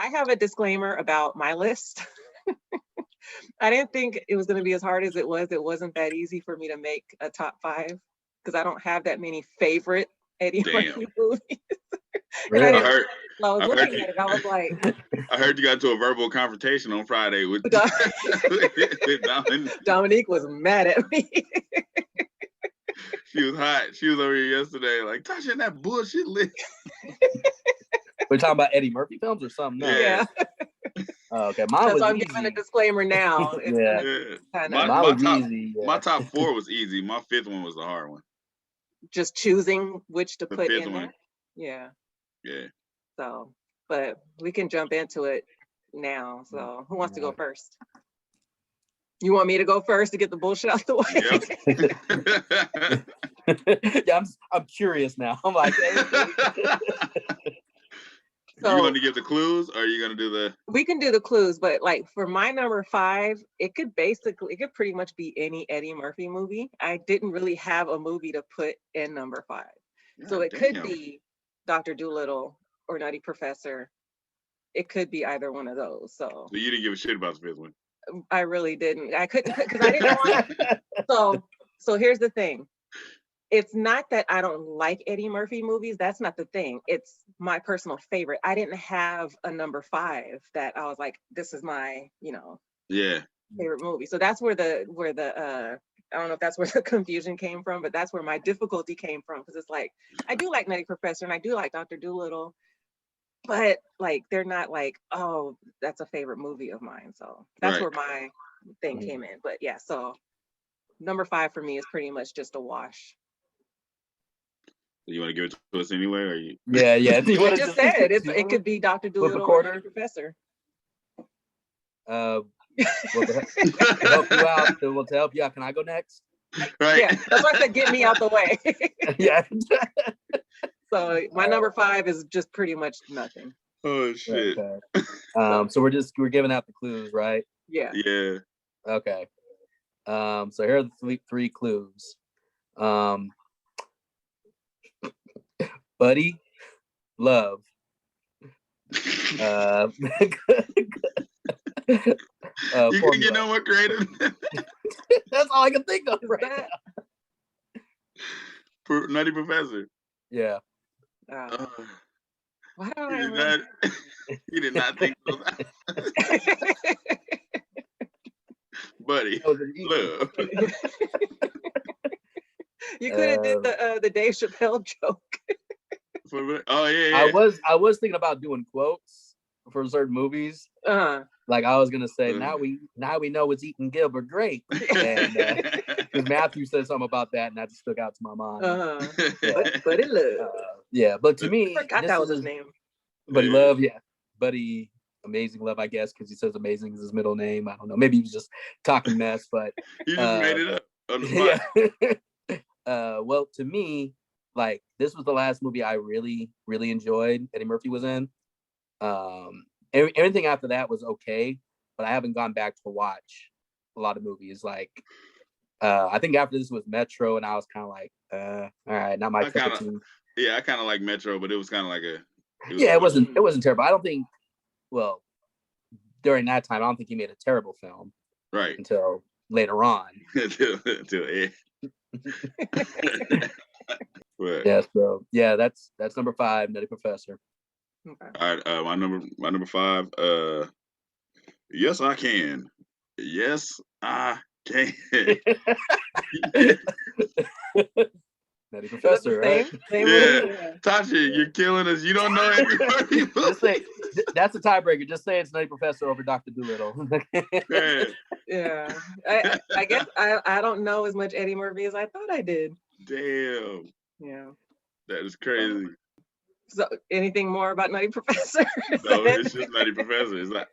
I have a disclaimer about my list. I didn't think it was going to be as hard as it was. It wasn't that easy for me to make a top 5 because I don't have that many favorite Eddie Murphy movies. Really? I was looking at it. I was like, I heard you got to a verbal confrontation on Friday with Dominique was mad at me. She was hot. She was over here yesterday, like touching that bullshit list. We're talking about Eddie Murphy films or something? No. Yeah. Oh, okay, mine was I'm easy. giving a disclaimer now. My top 4 was easy. My 5th one was the hard one. Just choosing which to put in one. there. Yeah. Yeah. So, but we can jump into it now. So, who wants to go first? You want me to go first to get the bullshit out the way? Yeah, I'm curious now. I'm like, So, you want to give the clues, or are you going to do the? We can do the clues, but like for my number 5, it could pretty much be any Eddie Murphy movie. I didn't really have a movie to put in number 5, so it could be Dr. Dolittle or Nutty Professor. It could be either one of those. So you didn't give a shit about the 5th one. I really didn't. I couldn't because I didn't want. So here's the thing. It's not that I don't like Eddie Murphy movies. That's not the thing. It's my personal favorite. I didn't have a number 5 that I was like, this is my, favorite movie. So that's where the I don't know if that's where the confusion came from, but that's where my difficulty came from. Because it's like, I do like Nutty Professor and I do like Dr. Dolittle, but like, they're not like, oh, that's a favorite movie of mine. So that's where my thing came in. But yeah, so number 5 for me is pretty much just a wash. You want to give it to us anyway, or you? Yeah. I just said it could be Dr. Dolittle or Nutty Professor. To help you out. To help you out. Can I go next? Right. Yeah, that's why I said get me out the way. Yeah. So my number 5 is just pretty much nothing. Oh shit. Okay. So we're giving out the clues, right? Yeah. Yeah. Okay. So here are the 3 clues. Buddy, love. You can get no more creative. That's all I can think of right now. For Nutty Professor. Yeah. Why don't I remember? You did not think so. Buddy, love. You could have did the Dave Chappelle joke. Oh yeah. I was thinking about doing quotes for certain movies. Like I was gonna say, now we know it's eating Gilbert Grape, and because Matthew said something about that, and that just stuck out to my mind. Buddy Love. Yeah, but to me, I forgot that was his name. Buddy Love, yeah, Buddy Amazing Love, I guess, because he says Amazing is his middle name. I don't know. Maybe he was just talking mess, but he just made it up on the spot. Yeah. Well, to me, like this was the last movie I really, really enjoyed. Eddie Murphy was in. Everything after that was okay, but I haven't gone back to watch a lot of movies. Like, I think after this was Metro, and I was kind of like, all right, not my cup of tea. Yeah, I kind of like Metro, but it was kind of like it wasn't terrible. I don't think. Well, during that time, I don't think he made a terrible film. Right. Until later on. until Yeah. So yeah, that's number 5, Nutty Professor. Okay. All right. My number 5. Yes, I can. Yes, I can. Nutty Professor, right? Yeah. Tasha, you're killing us. You don't know everybody. That's a tiebreaker. Just say it's Nutty Professor over Dr. Dolittle. Yeah. I guess I don't know as much Eddie Murphy as I thought I did. Damn. Yeah. That is crazy. So anything more about Nutty Professor? No, it's just Nutty Professor. It's like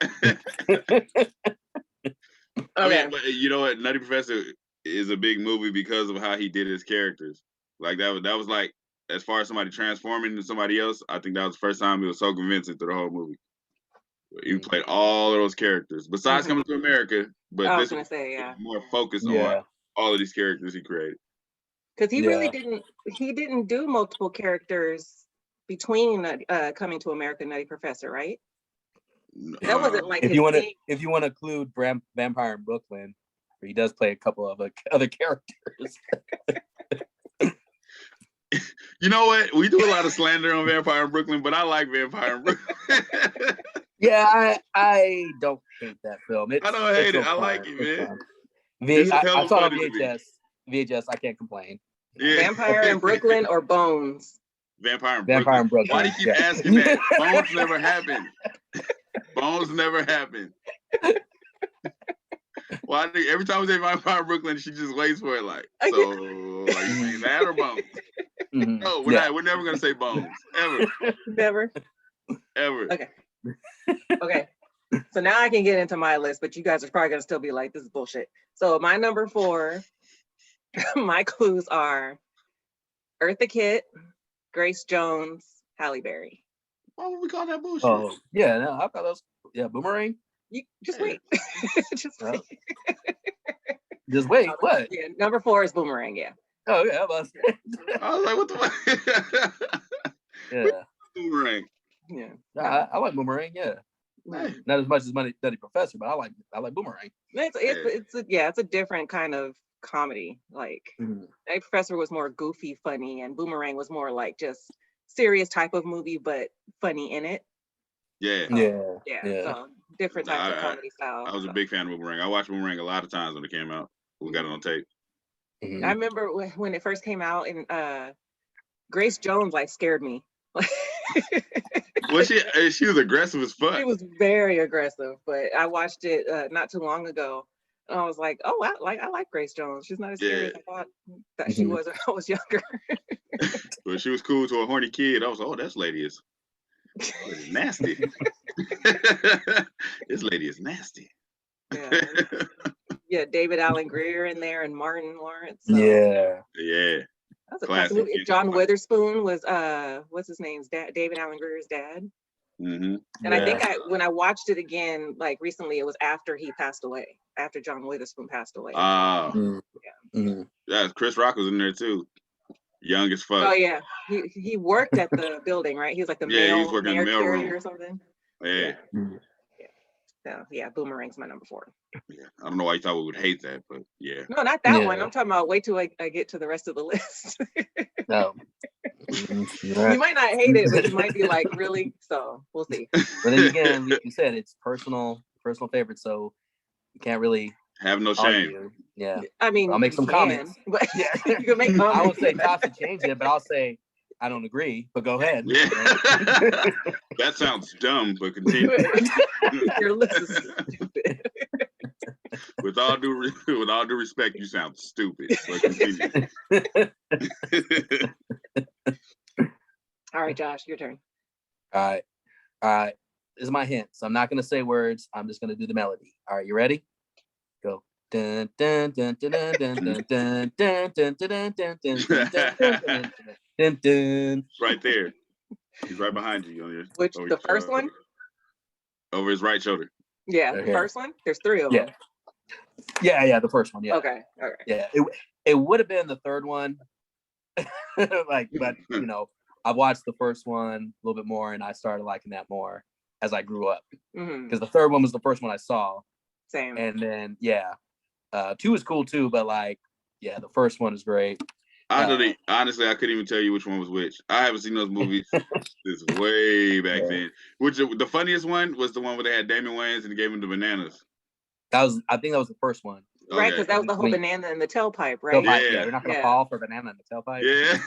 I mean, but you know what? Nutty Professor is a big movie because of how he did his characters. Like that was like, as far as somebody transforming into somebody else, I think that was the first time it was so convincing through the whole movie. He played all of those characters, besides Coming to America, but I was this gonna say, more focused on all of these characters he created. Because he really didn't do multiple characters between Coming to America and Nutty Professor, right? That wasn't like if you want to include Vampire in Brooklyn, where he does play a couple of other characters. You know what? We do a lot of slander on Vampire in Brooklyn, but I like Vampire in Brooklyn. Yeah, I don't hate that film. I don't hate it. I like it, man. I saw it on VHS. VHS, I can't complain. Yeah. Vampire in Brooklyn or Bones? Vampire in Brooklyn. Why do you keep asking that? Bones never happened. Bones never happened. Why every time we say Vampire in Brooklyn, she just waits for it like, so are you saying that or Bones? Mm-hmm. No, we're never gonna say Bones. Ever. Never. Ever. Okay. So now I can get into my list, but you guys are probably gonna still be like, this is bullshit. So my number 4, my clues are Eartha Kitt, Grace Jones, Halle Berry. Why would we call that bullshit? Oh, yeah, no, I thought that was Boomerang. You just wait. Just wait. Just wait. What? Yeah, number 4 is Boomerang. Yeah. Oh yeah, I was like, what the fuck? Yeah. Boomerang. Yeah. I like Boomerang. Yeah. Not as much as Nutty Professor, but I like Boomerang. It's a different kind of comedy. Like Nutty Professor was more goofy, funny, and Boomerang was more like just serious type of movie, but funny in it. Yeah. So different types of comedy style. I was a big fan of Boomerang. I watched Boomerang a lot of times when it came out. We got it on tape. Mm-hmm. I remember when it first came out, and Grace Jones like scared me. Well, she was aggressive as fuck. She was very aggressive, but I watched it not too long ago, and I was like, oh, I like Grace Jones. She's not as scary as I thought that she was when I was younger. But she was cool to a horny kid. I was like, oh, this lady is nasty. This lady is nasty. Yeah, David Allen Greer in there and Martin Lawrence. So. Yeah. That's a classic movie. John Witherspoon was what's his name's dad, David Allen Greer's dad. Mm-hmm. And I think when I watched it again, like recently, it was after he passed away, after John Witherspoon passed away. Yeah, Chris Rock was in there too. Young as fuck. Oh yeah, he worked at the building, right? He was like the he was working in the mail room or something. Yeah. So Boomerang's my number 4. Yeah, I don't know why you thought we would hate that, but yeah. No, not that one. I'm talking about wait till I get to the rest of the list. No. You might not hate it, but you might be like, really? So we'll see. But then again, like you said, it's personal favorite, so you can't really have no shame. argue. Yeah. I mean, I'll make some comments. But you can make comments. I won't say tough to change it, but I'll say I don't agree, but go ahead. Yeah. That sounds dumb, but continue. Your list is stupid. With all due respect, you sound stupid. But continue. All right, Josh, your turn. All right. This is my hint. So I'm not gonna say words. I'm just gonna do the melody. All right, you ready? Go. Dun dun dun dun dun dun dun dun dun dun dun dun dun dun. Right there. He's right behind you on your. The first one? Over his right shoulder. Yeah, the first one. There's 3 of them. Yeah, the first one. Yeah. Okay. All right. Yeah, it would have been the third one. But I watched the first one a little bit more, and I started liking that more as I grew up. Because the third one was the first one I saw. Same. And then 2 is cool too, but the first one is great. Honestly, I couldn't even tell you which one was which. I haven't seen those movies since way back then. Which the funniest one was the one where they had Damon Wayans and gave him the bananas. I think that was the first one. Right, because that was the whole banana in the tailpipe, right? Tailpipe, yeah, you're not gonna fall for a banana in the tailpipe. Yeah.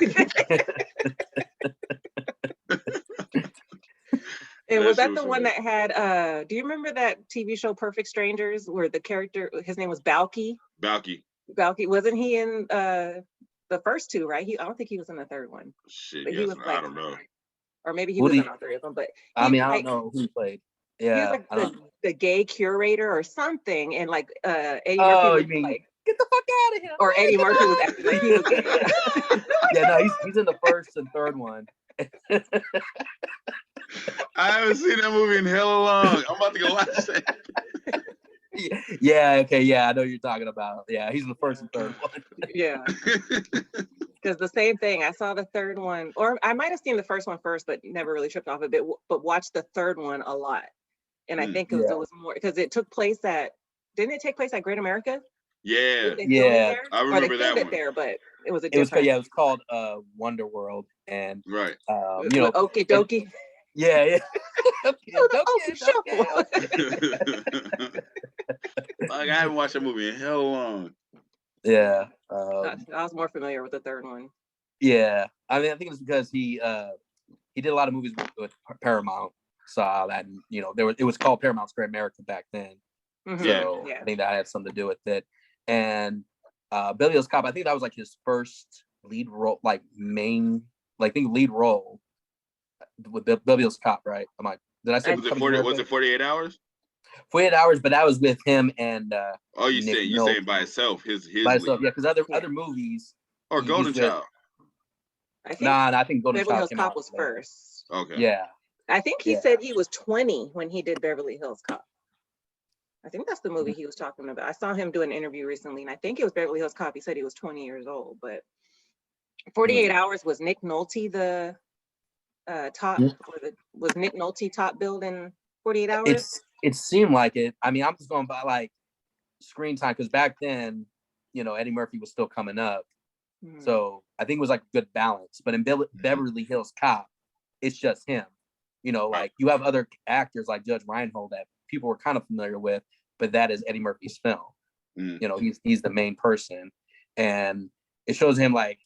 And was that the one that had do you remember that TV show Perfect Strangers where the character, his name was Balky? Balky. Wasn't he in the first 2, right? I don't think he was in the third one. Shit, yes, I don't know. Or maybe he was in all 3 of them, but I don't know who he played. Yeah, he was the gay curator or something, and Eddie Murphy was like, get the fuck out of here. Or Eddie Murphy was acting like he was gay. No, he's in the first and third one. I haven't seen that movie in hella long. I'm about to go watch that. Yeah, okay, I know what you're talking about. Yeah, he's in the first and third one. Yeah. Because the same thing, I saw the third one, or I might have seen the first one first, but never really tripped off of it, but watched the third one a lot. and I think it was more because it took place didn't it take place at Great America? Yeah, I remember that one. There, but it was it was called Wonder World, and right, Okie dokie. Yeah. Like, I haven't watched that movie in hell long. Yeah, I was more familiar with the third one. Yeah, I mean, I think it's because he did a lot of movies with Paramount, so that it was called Paramount's Great America back then. Mm-hmm. So I think that had something to do with it. And Beverly Hills Cop, I think that was like his first lead role, like main, like I think lead role with Beverly Hills Cop, right? Did I say was it 48 Hours? 48 Hours, but that was with him and you saying by itself, his by itself, yeah, because other movies or Golden Child. I think Golden Beverly Child Hills Cop was first. Okay. Yeah. I think he said he was 20 when he did Beverly Hills Cop. I think that's the movie he was talking about. I saw him do an interview recently, and I think it was Beverly Hills Cop. He said he was 20 years old, but 48 Hours was Nick Nolte the top, was Nick Nolte top billed in 48 Hours? It seemed like it. I mean, I'm just going by like screen time because back then, Eddie Murphy was still coming up. So I think it was like a good balance. But in Beverly Hills Cop, it's just him. Like you have other actors like Judge Reinhold that people were kind of familiar with, but that is Eddie Murphy's film. He's the main person, and it shows him like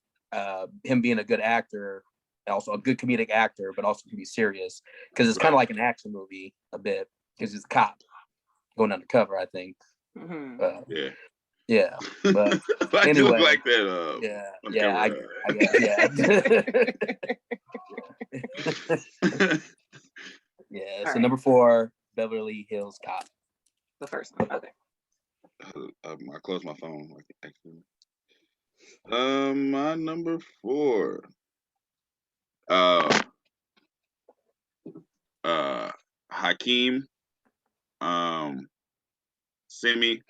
him being a good actor, also a good comedic actor, but also can be serious because it's kind of like an action movie a bit because he's a cop going undercover, I think. Yeah, but I anyway, do like that. I guess, yeah. So number 4, Beverly Hills Cop. The first one. Okay. I closed my phone. My number 4. Hakeem. Simi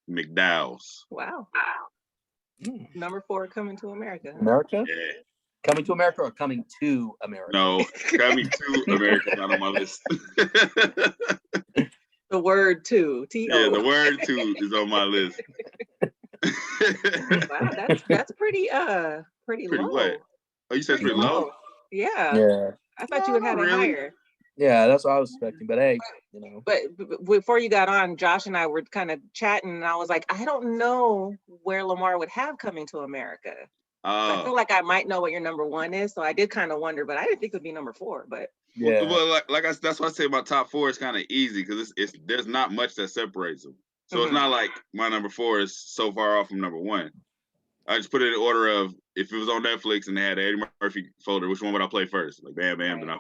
McDowell's. Wow. Number 4, Coming to America. America? Yeah. Coming to America or Coming to America? No, Coming to America is not on my list. The word "to" T-O. Yeah, the word "to" is on my list. Wow, that's pretty low. What? Oh, you said pretty low? Yeah. I thought you would have it higher. Yeah, that's what I was expecting. But hey, But before you got on, Josh and I were kind of chatting, and I was like, I don't know where Lamar would have Coming to America. I feel like I might know what your number 1 is, so I did kind of wonder, but I didn't think it would be number 4. But well, that's why I say my top 4 is kind of easy because there's not much that separates them. So it's not like my number 4 is so far off from number 1. I just put it in order of if it was on Netflix and they had an Eddie Murphy folder, which one would I play first? Like bam, bam, then I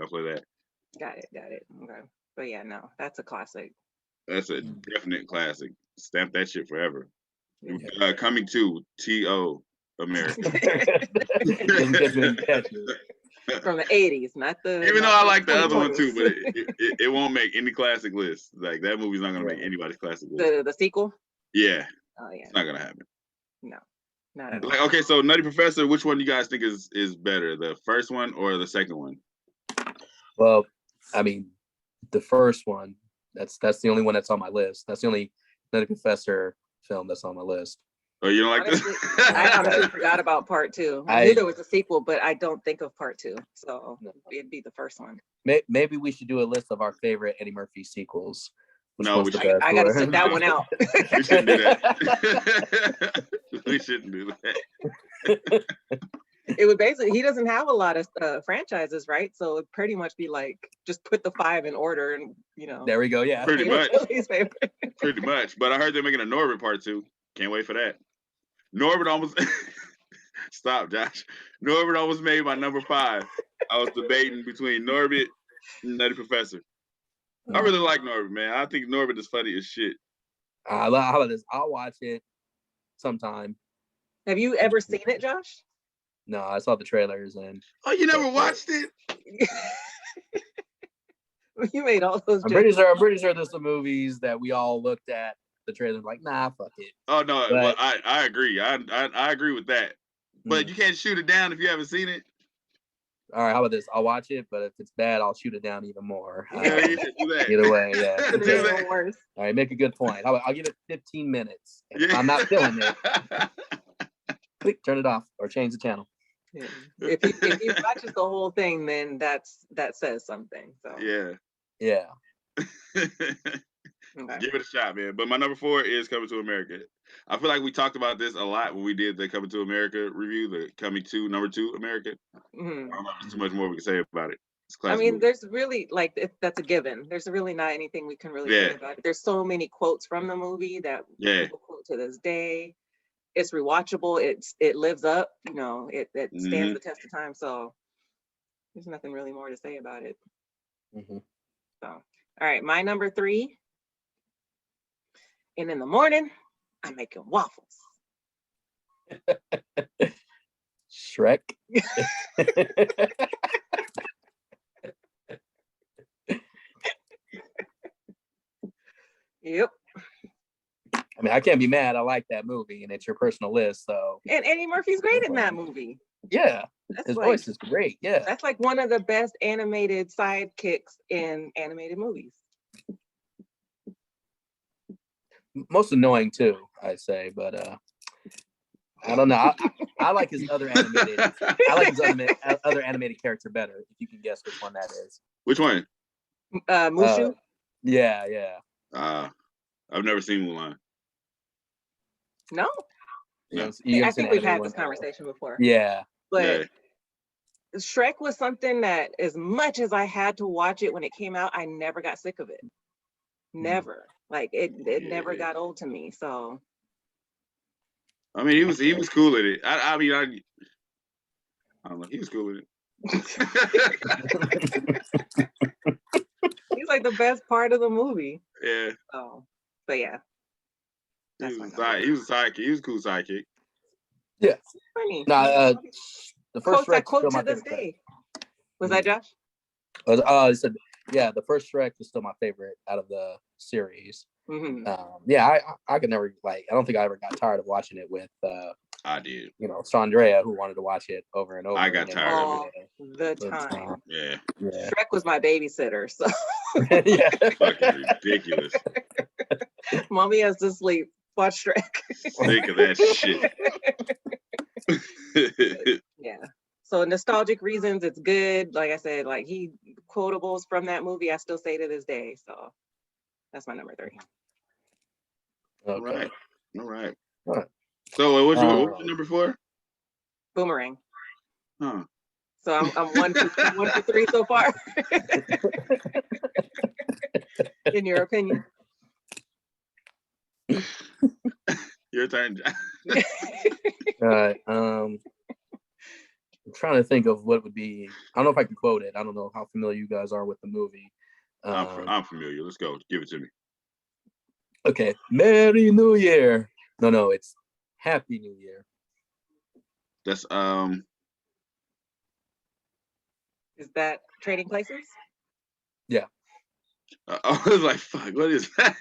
play that. Got it. Okay. But yeah, no, that's a classic. That's a definite classic. Stamp that shit forever. Coming to T.O. America. From the 80s, not the. Even though I like the other one too, but it won't make any classic list. Like that movie's not gonna make anybody's classic list. The sequel? Yeah. Oh yeah. It's not gonna happen. No, not at all. Like, okay, so Nutty Professor, which one do you guys think is better, the first one or the second one? Well, I mean, the first one. That's the only one that's on my list. That's the only Nutty Professor film that's on my list. Oh, you don't like this? I honestly forgot about part 2. I knew there was a sequel, but I don't think of part 2. So it'd be the first one. Maybe we should do a list of our favorite Eddie Murphy sequels. No, I gotta sit that one out. We shouldn't do that. We shouldn't do that. It would basically, he doesn't have a lot of franchises, right? So it'd pretty much be like, just put the 5 in order and, There we go, yeah. Pretty much. Pretty much. But I heard they're making a Norbit part 2. Can't wait for that. Norbit almost... Stop, Josh. Norbit almost made my number 5. I was debating between Norbit and Nutty Professor. I really like Norbit, man. I think Norbit is funny as shit. How about this? I'll watch it sometime. Have you ever seen it, Josh? No, I saw the trailers and. Oh, you never watched it? You made all those. I'm pretty sure there's some movies that we all looked at the trailer like, nah, fuck it. Oh no, but, well, I agree. I agree with that. But you can't shoot it down if you haven't seen it. All right, how about this? I'll watch it, but if it's bad, I'll shoot it down even more. Do that. Either way, yeah. Even worse. All right, make a good point. I'll give it 15 minutes. If I'm not feeling it, click, turn it off, or change the channel. Yeah. If he watches the whole thing, then that says something. So yeah. Okay. Give it a shot, man. But my number 4 is Coming to America. I feel like we talked about this a lot when we did the Coming to America review, the Coming to number 2 America. Mm-hmm. I don't know if there's too much more we can say about it. I mean, there's really that's a given. There's really not anything we can really say about it. There's so many quotes from the movie that people quote to this day. It's rewatchable. It lives up. You know, it stands the test of time. So there's nothing really more to say about it. Mm-hmm. So, all right, my number 3. And in the morning, I'm making waffles. Shrek. Yep. I mean, I can't be mad. I like that movie, and it's your personal list. So. And Eddie Murphy's great in that movie. Yeah, his voice is great. Yeah, that's like one of the best animated sidekicks in animated movies. Most annoying too, I'd say, but I don't know. I like his other animated. I like his other animated character better. If you can guess which one that is. Which one? Mushu. Yeah. I've never seen Mulan. No. No. I think we've had this conversation before. Yeah. But Shrek was something that, as much as I had to watch it when it came out, I never got sick of it. Never. Like it never got old to me. So I mean, he was cool at it. I don't know. He was cool with it. He's like the best part of the movie. Yeah. Oh, but yeah. He was a sidekick. He was a cool sidekick. Yeah. Funny. Nah, the first Shrek quote to this day. Was that Josh? I said, yeah, the first Shrek was still my favorite out of the series. Mm-hmm. I could never I don't think I ever got tired of watching it with I did. You know, Sandrea, who wanted to watch it over and over. I got tired of it. The time. Yeah. Shrek was my babysitter, so yeah. Fucking ridiculous. Mommy has to sleep. Watch Shrek. Think of that shit. Yeah. So nostalgic reasons, it's good. Like I said, like quotables from that movie, I still say to this day. So that's my number 3. Okay. All right. So what's your number 4? Boomerang. Huh. So I'm 1 for 3 so far. In your opinion. Your turn. All right. I'm trying to think of what would be. I don't know if I can quote it. I don't know how familiar you guys are with the movie. I'm familiar. Let's go. Give it to me. Okay. Merry New Year. No, it's Happy New Year. That's Is that Trading Places? Yeah. I was like, fuck, what is that?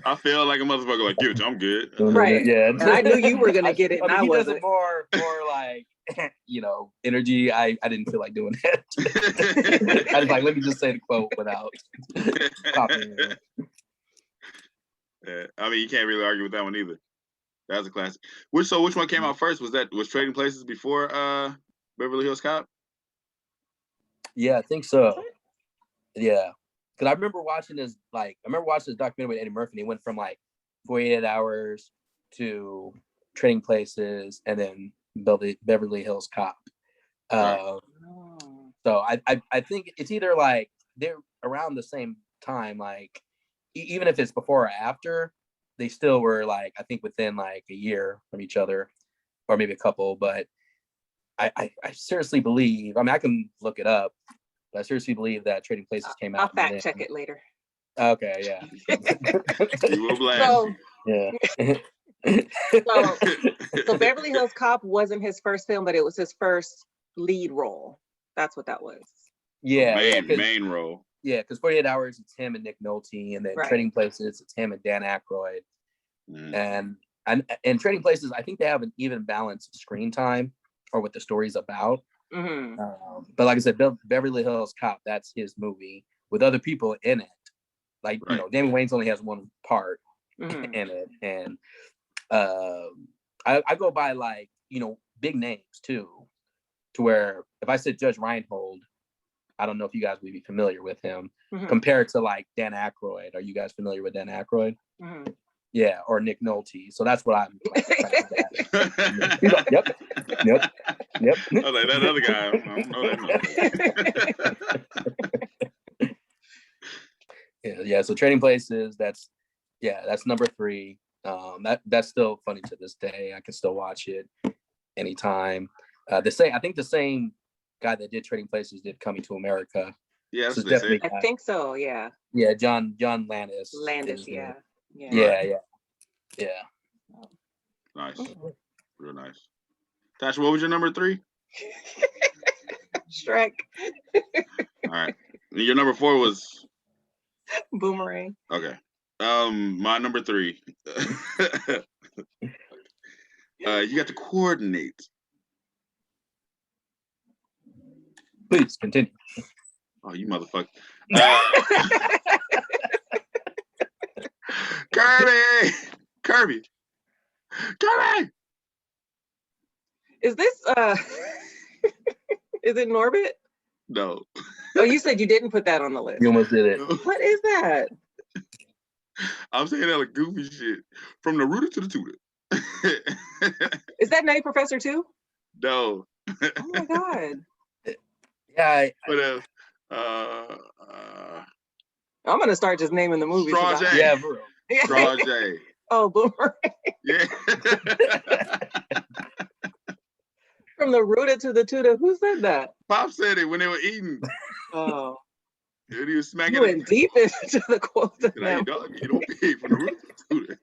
I feel like a motherfucker. Like, give it to me, I'm good. Right. Yeah. And I knew you were gonna get it. I mean, he does it more like, you know, energy. I didn't feel like doing that. I was like, let me just say the quote without copying it. Yeah, I mean, you can't really argue with that one either. That was a classic. Which one came out first? Was Trading Places before Beverly Hills Cop? Yeah, I think so. Yeah, because I remember watching this documentary with Eddie Murphy. And he went from like 48 Hours to Trading Places, and then Beverly Hills Cop. So I think it's either like they're around the same time. Like even if it's before or after, they still were like I think within like a year from each other, or maybe a couple. But I seriously believe. I mean, I can look it up. I seriously believe that Trading Places came out. I'll fact check it later. Okay, yeah. You will blast. So Beverly Hills Cop wasn't his first film, but it was his first lead role. That's what that was. Yeah. Main role. Yeah, because 48 Hours, it's him and Nick Nolte, and then Trading Places, it's him and Dan Aykroyd. And Trading Places, I think they have an even balanced screen time or what the story's about. Mm-hmm. But like I said, Beverly Hills Cop, that's his movie with other people in it. Like, you know, Damon Wayans only has one part in it. And I go by, like, you know, big names too, to where if I said Judge Reinhold, I don't know if you guys would be familiar with him, compared to like Dan Aykroyd. Are you guys familiar with Dan Aykroyd? Yeah, or Nick Nolte. So that's what I'm like. Yep. I was like, that other guy, I don't know that. Yeah. So Trading Places, that's number 3. That's still funny to this day. I can still watch it anytime. I think the same guy that did Trading Places did Coming to America. Yeah, so definitely. I think so. Yeah. Yeah, John Landis. Yeah. Nice, real nice. Tasha, what was your number 3? Shrek. All right, and your number 4 was Boomerang. Okay. My number 3. You got to coordinate. Please continue. Oh, you motherfucker. Kirby. Is this is it Norbit? No. Oh, you said you didn't put that on the list. You almost did it. What is that? I'm saying that like goofy shit. From the rooter to the tutor. Is that Nutty Professor too? No. Oh my god. Yeah. I'm gonna start just naming the movies. Straw J. Yeah, bro. Straw J. Oh, Boomerang. Yeah. From the rooter to the tutor. Who said that? Pop said it when they were eating. Oh. And he was smacking. You went deep into the quotes. You don't eat from the rooter to the tutor.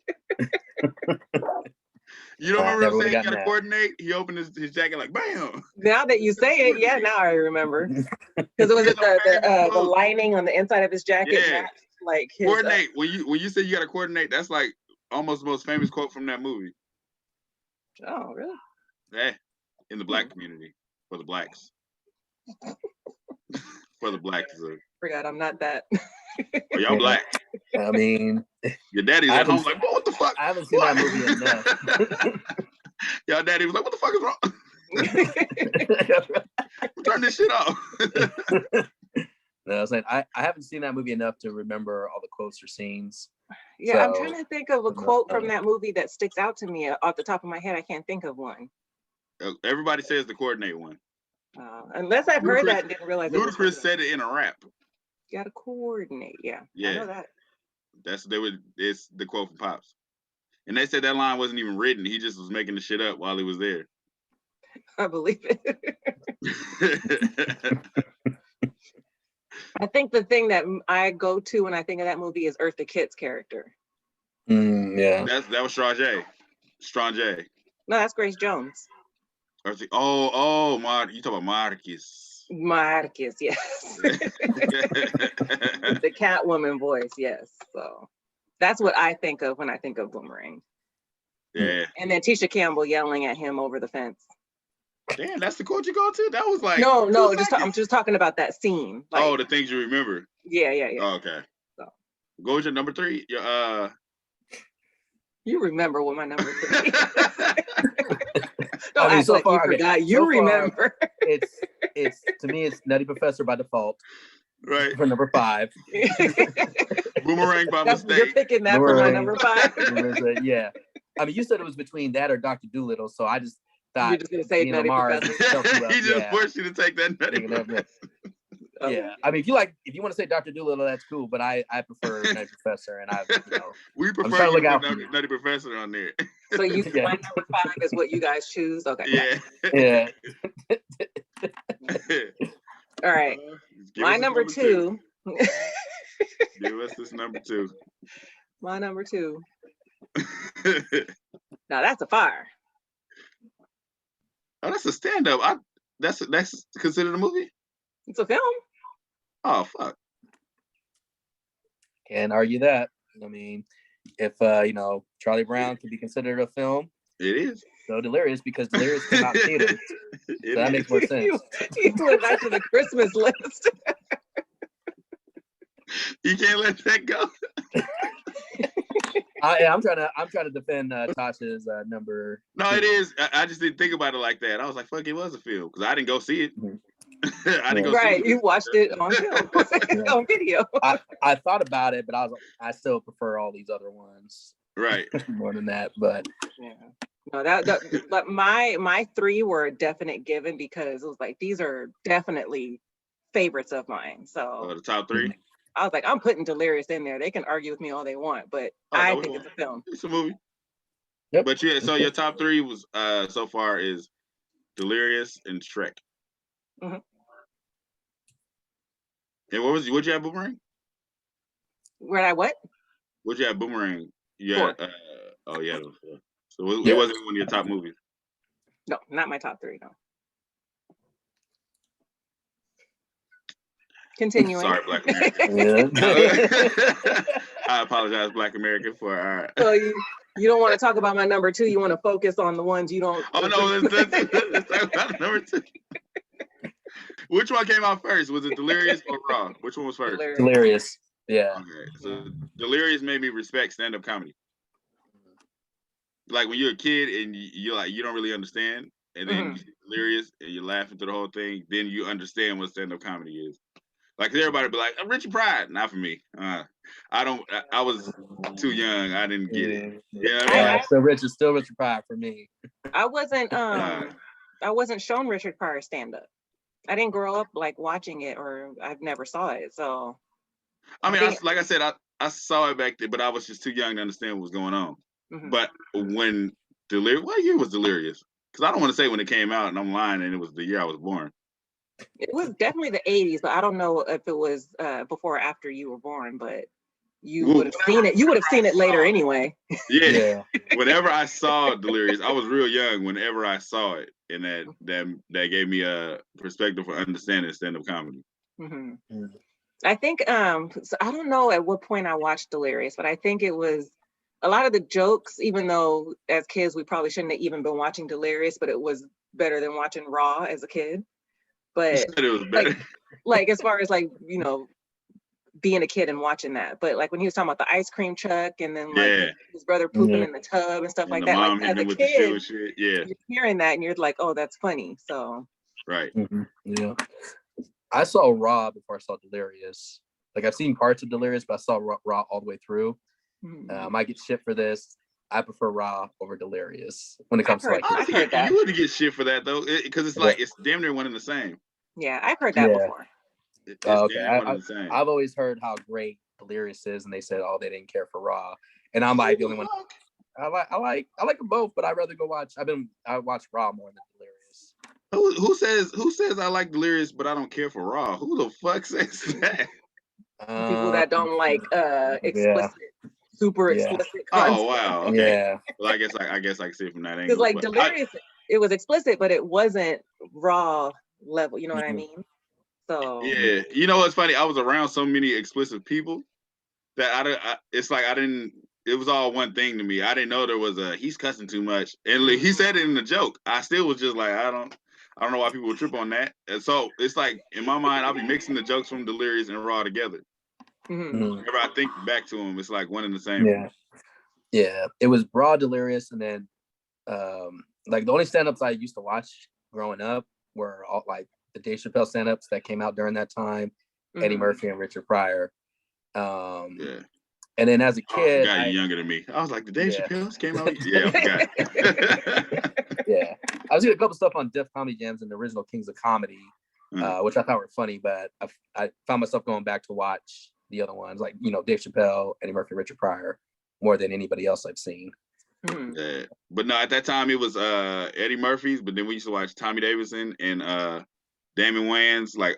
You don't remember him saying you gotta coordinate? He opened his jacket like bam. Now that you say it, yeah, now I remember. Because it was the lining on the inside of his jacket. Yeah. Like his, coordinate. When you say you gotta coordinate, that's like almost the most famous quote from that movie. Oh, really? Yeah. In the black community. For the blacks. For the blacks. Forgot I'm not that. Oh, y'all black. I mean, your daddy's at home like, what the fuck? I haven't seen that movie enough. Y'all daddy was like, what the fuck is wrong? Turn this shit off. No, I was like, I haven't seen that movie enough to remember all the quotes or scenes. Yeah, so, I'm trying to think of a quote from that movie that sticks out to me off the top of my head. I can't think of one. Everybody says the coordinate one. Unless I've heard that and didn't realize it. Ludacris said it in a rap. You gotta coordinate. Yeah. I know that. It's the quote from Pops. And they said that line wasn't even written. He just was making the shit up while he was there. I believe it. I think the thing that I go to when I think of that movie is Eartha Kitt's character. Yeah. That was Strong J. No, that's Grace Jones. You talk about Marcus. Marcus, yes. The Catwoman voice, yes. So that's what I think of when I think of Boomerang. Yeah. And then Tisha Campbell yelling at him over the fence. Damn, that's the quote you go to? That was like no, I'm just talking about that scene. Like, the things you remember. Yeah. Oh, okay. So go with your number 3. You remember what my number 3 Don't act like you forgot. You remember. It's to me, it's Nutty Professor by default. Right. For number 5. Boomerang by mistake. You're picking that for my number 5. Yeah. I mean, you said it was between that or Dr. Dolittle, so I just thought you're just gonna say Nutty Professor. He just forced you to take that Nutty Professor. Yeah, I mean, if you want to say Dr. Dolittle, that's cool, but I prefer Nutty Professor, and we prefer you to put Nutty Professor on there. So my number 5 is what you guys choose. Okay. Yeah. All right. My number 2. Give us this number 2. My number 2. Now that's a fire. Oh, that's a stand-up. That's considered a movie? It's a film. Oh, fuck. Can't argue that. I mean, if Charlie Brown can be considered a film, it is. So Delirious, because Delirious came out in theaters. So that makes more sense. You went back to the Christmas list. You can't let that go. I'm trying to defend Tasha's number. No, it is. I just didn't think about it like that. I was like, "Fuck, it was a film," because I didn't go see it. I didn't go see it. You watched it on film, on video. I thought about it, but I was like, I still prefer all these other ones. Right. More than that, but yeah. No, but my three were a definite given because it was like these are definitely favorites of mine. So the top three. I was like, I'm putting Delirious in there. They can argue with me all they want, but I think it's a film. It's a movie. Yep. But yeah, so your top three was so far is Delirious and Shrek. Mm-hmm. And what'd you have, Boomerang? Where'd I what? What'd you have, Boomerang? Four. So it wasn't one of your top movies. No, not my top three. No. Continuing. Sorry, Black American. I apologize, Black American, for our. So you don't want to talk about my number two. You want to focus on the ones you don't. Oh no, let's talk about number two. Which one came out first? Was it Delirious or Raw? Which one was first? Delirious. Yeah. Okay, so Delirious made me respect stand-up comedy. Like when you're a kid and you're like, you don't really understand, and then you see Delirious and you're laughing through the whole thing, then you understand what stand-up comedy is. Like everybody be like, Richard Pryor, not for me. I was too young. I didn't get it. Yeah, still Richard Pryor for me. I wasn't shown Richard Pryor stand-up. I didn't grow up like watching it, or I've never saw it. So I mean, like I said, I saw it back then, but I was just too young to understand what was going on. Mm-hmm. But when what year was Delirious? Because I don't want to say when it came out, and I'm lying, and it was the year I was born. It was definitely the 80s, but I don't know if it was before or after you were born, but you would have seen it. You would have seen it later anyway. Yeah. Whenever I saw Delirious, I was real young whenever I saw it, and that gave me a perspective for understanding stand-up comedy. Mm-hmm. Yeah. I think, so I don't know at what point I watched Delirious, but I think it was a lot of the jokes, even though as kids, we probably shouldn't have even been watching Delirious, but it was better than watching Raw as a kid. But it was better. Like as far as like, being a kid and watching that. But like when he was talking about the ice cream truck and then like his brother pooping in the tub and stuff like that. Like as a kid, you're hearing that and you're like, oh, that's funny. So right. Mm-hmm. Yeah. I saw Raw before I saw Delirious. Like I've seen parts of Delirious, but I saw Raw all the way through. Mm-hmm. I might get shit for this. I prefer Raw over Delirious when it comes to like. I think you wouldn't get shit for that though, because it's like it's damn near one and the same. Yeah, I've heard that before. Okay, I've always heard how great Delirious is, and they said, "Oh, they didn't care for Raw," and I'm like the only one. I like them both, but I'd rather go watch. I watch Raw more than Delirious. Who says I like Delirious, but I don't care for Raw? Who the fuck says that? People that don't like explicit. Super explicit content. Oh wow! Okay. Yeah. Well, I guess I can see it from that angle. Because like Delirious, it was explicit, but it wasn't Raw level. You know what I mean? So yeah, you know what's funny? I was around so many explicit people that it's like I didn't. It was all one thing to me. I didn't know there was he's cussing too much, and he said it in a joke. I still was just like I don't know why people would trip on that. And so it's like in my mind, I'll be mixing the jokes from Delirious and Raw together. Mm-hmm. Whenever I think back to him, it's like one and the same. Yeah. It was Raw, Delirious, and then like the only stand-ups I used to watch growing up were all like the Dave Chappelle stand-ups that came out during that time, Eddie Murphy and Richard Pryor. And then as a kid, you're younger than me. I was like, the Dave Chappelle's came out. Yeah, I forgot. Yeah, I was doing a couple stuff on Def Comedy Jams and the original Kings of Comedy, which I thought were funny, but I found myself going back to watch the other ones, like Dave Chappelle, Eddie Murphy, Richard Pryor, more than anybody else I've seen. Yeah. But no, at that time it was Eddie Murphy's, but then we used to watch Tommy Davidson and Damon Wayans. Like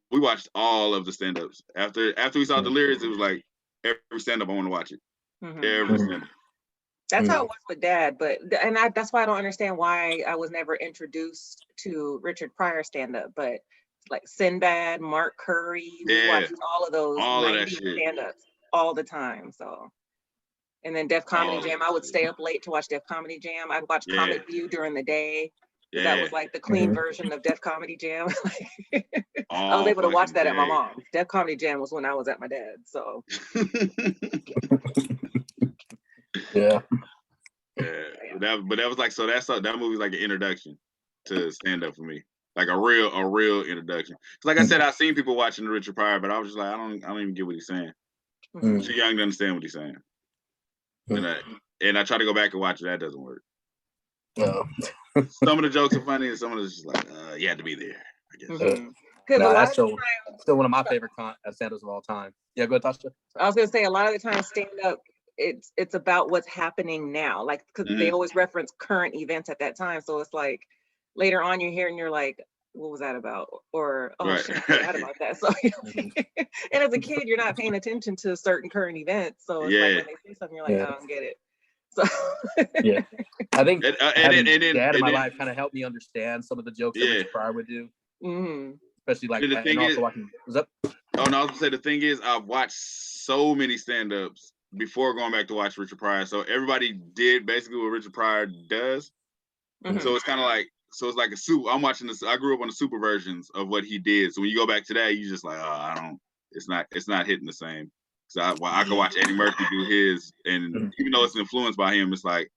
we watched all of the stand-ups. After we saw Delirious, it was like every stand-up I want to watch it. Every stand-up. That's how it was with Dad, that's why I don't understand why I was never introduced to Richard Pryor stand-up, but like Sinbad, Mark Curry, we watched all of those 90s stand-ups all the time. So And then Def Comedy Jam, I would stay up late to watch Def Comedy Jam. I'd watch Comic View during the day. Yeah. That was like the clean version of Def Comedy Jam. I was able to watch that at my mom's. Def Comedy Jam was when I was at my dad's. So yeah. But that was like, so that movie was like an introduction to stand up for me. Like a real introduction. Cause like I said, I've seen people watching the Richard Pryor, but I was just like, I don't even get what he's saying. I'm too young to understand what he's saying. And I try to go back and watch it. That doesn't work. No. Some of the jokes are funny, and some of it's just like, you had to be there, I guess. That's still one of my favorite stand-ups of all time. Yeah, go ahead, Tasha. I was gonna say, a lot of the time stand-up, it's about what's happening now. Like, because they always reference current events at that time. So it's like later on you hear and you're like, what was that about? Or, shit, I forgot about that. So, and as a kid, you're not paying attention to certain current events. So it's like when they say something, you're like, I don't get it. So I think having dad in my life kind of helped me understand some of the jokes that Richard Pryor would do. Especially like, and also watching. What's up? Oh no, I was gonna say the thing is, I've watched so many stand-ups before going back to watch Richard Pryor. So everybody did basically what Richard Pryor does. So it's kind of like, it's like a soup. I'm watching this. I grew up on the super versions of what he did. So when you go back to that, you just like, it's not hitting the same. So I can watch Eddie Murphy do his, and even though it's influenced by him, it's like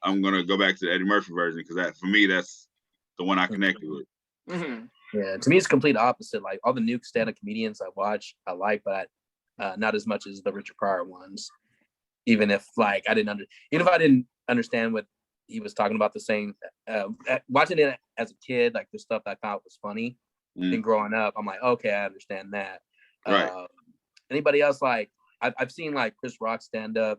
I'm gonna go back to the Eddie Murphy version because that for me that's the one I connected with. Yeah, to me it's complete opposite. Like all the new stand-up comedians I watch, I like, but not as much as the Richard Pryor ones. Even if like even if I didn't understand what he was talking about, the same watching it as a kid, like the stuff I thought was funny. Then growing up, I'm like, okay, I understand that. Right. Anybody else, like I've seen like Chris Rock stand up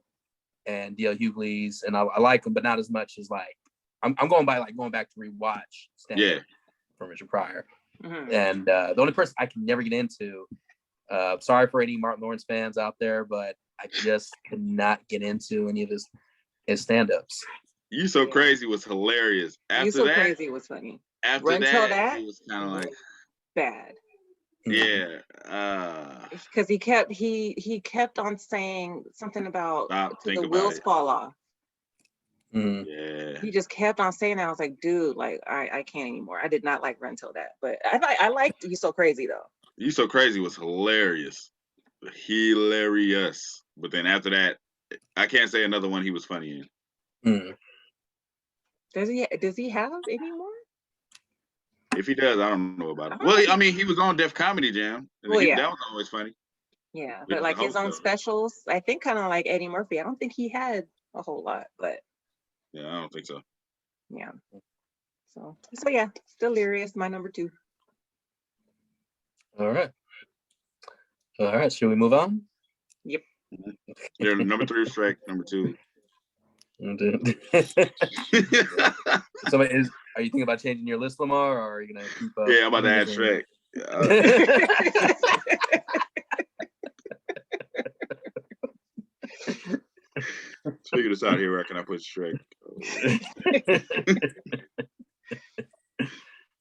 and D.L. Hughley's, and I like them, but not as much as like I'm going back to rewatch stand up from Richard Pryor. And the only person I can never get into, sorry for any Martin Lawrence fans out there, but I just could not get into any of his stand ups. You So Crazy was hilarious. After You So Crazy was funny. After that, it was kind of like bad. Yeah, because he kept on saying something about the wheels fall off. Yeah, he just kept on saying that. I was like, dude, like I can't anymore. I did not like Run Till That, but I liked You So Crazy though. You So Crazy was hilarious. But then after that, I can't say another one he was funny in. Does he have any more? If he does, I don't know about it. Well, I mean, he was on Def Comedy Jam. And that was always funny. Yeah, but like his own specials, I think kind of like Eddie Murphy. I don't think he had a whole lot, but yeah, I don't think so. Yeah. So yeah, Delirious, my number 2. All right. Should we move on? Yep. Yeah, number 3 is Shrek. Number 2. So are you thinking about changing your list, Lamar, or are you gonna keep up? Yeah, I'm about to add Shrek. Figure this out here. Where can I put Shrek?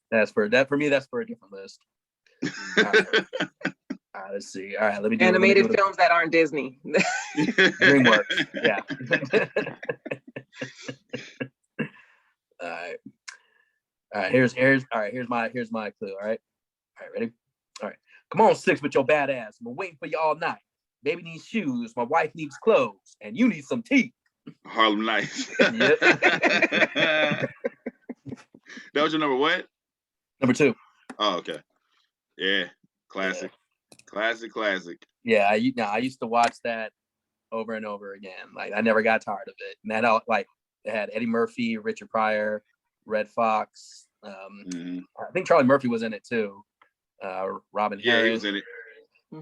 That's for me. That's for a different list. All right, let's see. All right, let me do animated films that aren't Disney. DreamWorks. Yeah. All right. Here's my clue. All right, ready? All right. Come on, Six, with your bad ass. I'm waiting for you all night. Baby needs shoes. My wife needs clothes, and you need some teeth. Harlem Nights. Yep. That was your number what? Number 2. Oh, okay. Yeah, classic. Classic. Yeah, I used to watch that over and over again. Like I never got tired of it. And that it had Eddie Murphy, Richard Pryor, Red Fox. I think Charlie Murphy was in it too. Robin Harris. He was in it.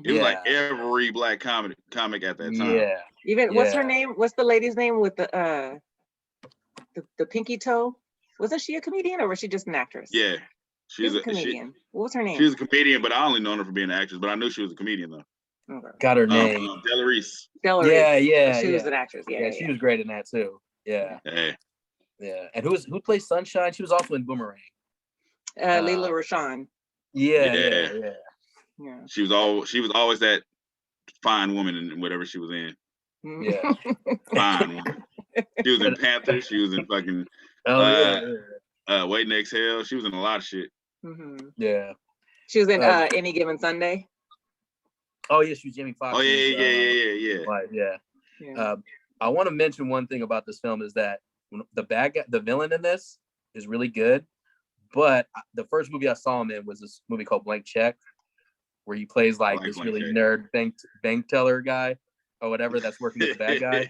It was like every black comic at that time. Yeah. Even what's her name? What's the lady's name with the pinky toe? Wasn't she a comedian or was she just an actress? Yeah. She's a comedian. What was her name? She was a comedian, but I only known her for being an actress. But I knew she was a comedian though. Okay. Got her name. Delarice. Yeah. She was an actress. Yeah, she was great in that too. Yeah. Yeah. And who plays Sunshine? She was also in Boomerang. Layla Rashawn. Yeah. She was always that fine woman in whatever she was in. Yeah. Fine one. She was in Panthers. She was in fucking Waiting to Exhale. She was in a lot of shit. Yeah. She was in Any Given Sunday. Oh yeah, she was Jamie Foxx. Oh yeah. Right, yeah. I want to mention one thing about this film is that the villain in this is really good, but the first movie I saw him in was this movie called Blank Check, where he plays like this really nerd bank teller guy or whatever that's working with the bad guy.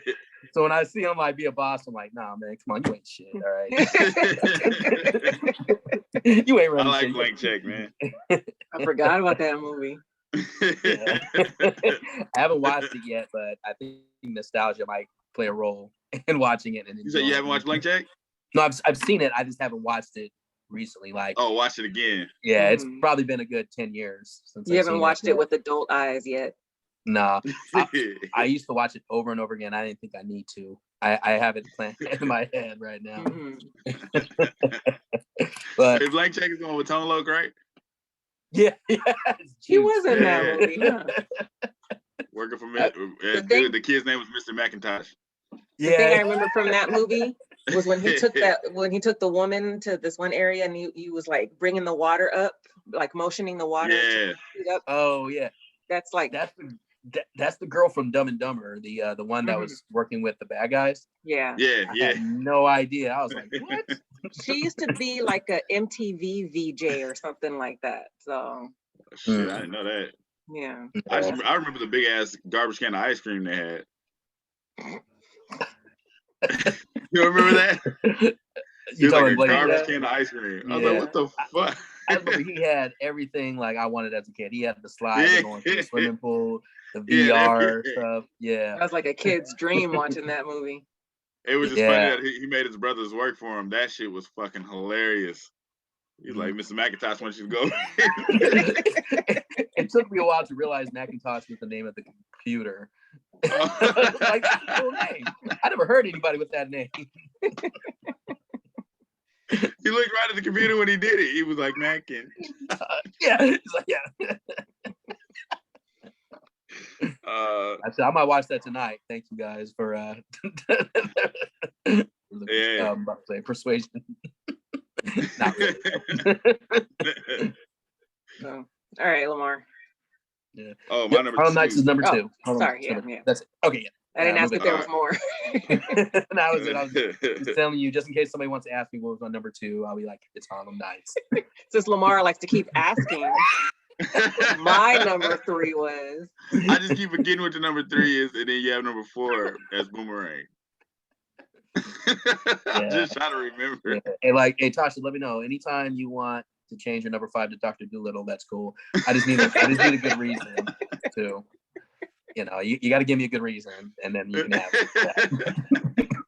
So when I see him like be a boss, I'm like, nah, man, come on, you ain't shit, all right. You ain't running. I like Blank Check, man. I forgot about that movie. Yeah. I haven't watched it yet, but I think nostalgia might play a role in watching it. And you said you haven't watched Blank Check? No, I've seen it. I just haven't watched it recently. Like, watch it again. Yeah, it's probably been a good 10 years since you haven't watched it with adult eyes yet. No, I used to watch it over and over again. I didn't think I need to. I have it planned in my head right now. But Blank Check is the one with Tone Loc, right? Yeah, he was in that movie. Huh? Working for the kid's name was Mr. McIntosh. The thing I remember from that movie was when he took the woman to this one area and he was like bringing the water up, like motioning the water. Yeah. Up. Oh yeah. That's like that's the girl from Dumb and Dumber, the one that was working with the bad guys. Yeah. I had no idea. I was like, what? She used to be like a MTV VJ or something like that. So shit, I didn't know that. Yeah. I remember the big ass garbage can of ice cream they had. You remember that? You like a garbage can of ice cream. I was like, what the fuck? I remember he had everything like I wanted as a kid. He had the slide going to the swimming pool, the VR stuff. Yeah. That was like a kid's dream watching that movie. It was just funny that he made his brothers work for him. That shit was fucking hilarious. He's like, Mr. McIntosh wants you to go. It took me a while to realize Macintosh was the name of the computer. Like, that's a cool name. I never heard anybody with that name. He looked right at the computer when he did it. He was like, Mackin. Yeah. He's like, yeah. I said I might watch that tonight. Thank you guys for persuasion. Not really. All right, Lamar. Yeah. Oh, my number Harlem Nights is number 2. Sorry, yeah. That's it. Okay, yeah. I didn't ask if there was more. I was just telling you, just in case somebody wants to ask me what was on number 2, I'll be like, it's Harlem Nights. Since Lamar likes to keep asking, my number 3 was. I just keep forgetting what the number 3 is, and then you have number 4 as Boomerang. I'm just trying to remember. Yeah. And like, hey Tasha, let me know anytime you want to change your number 5 to Dr. Dolittle. That's cool. I just need a good reason to. You know, you got to give me a good reason, and then you can have it.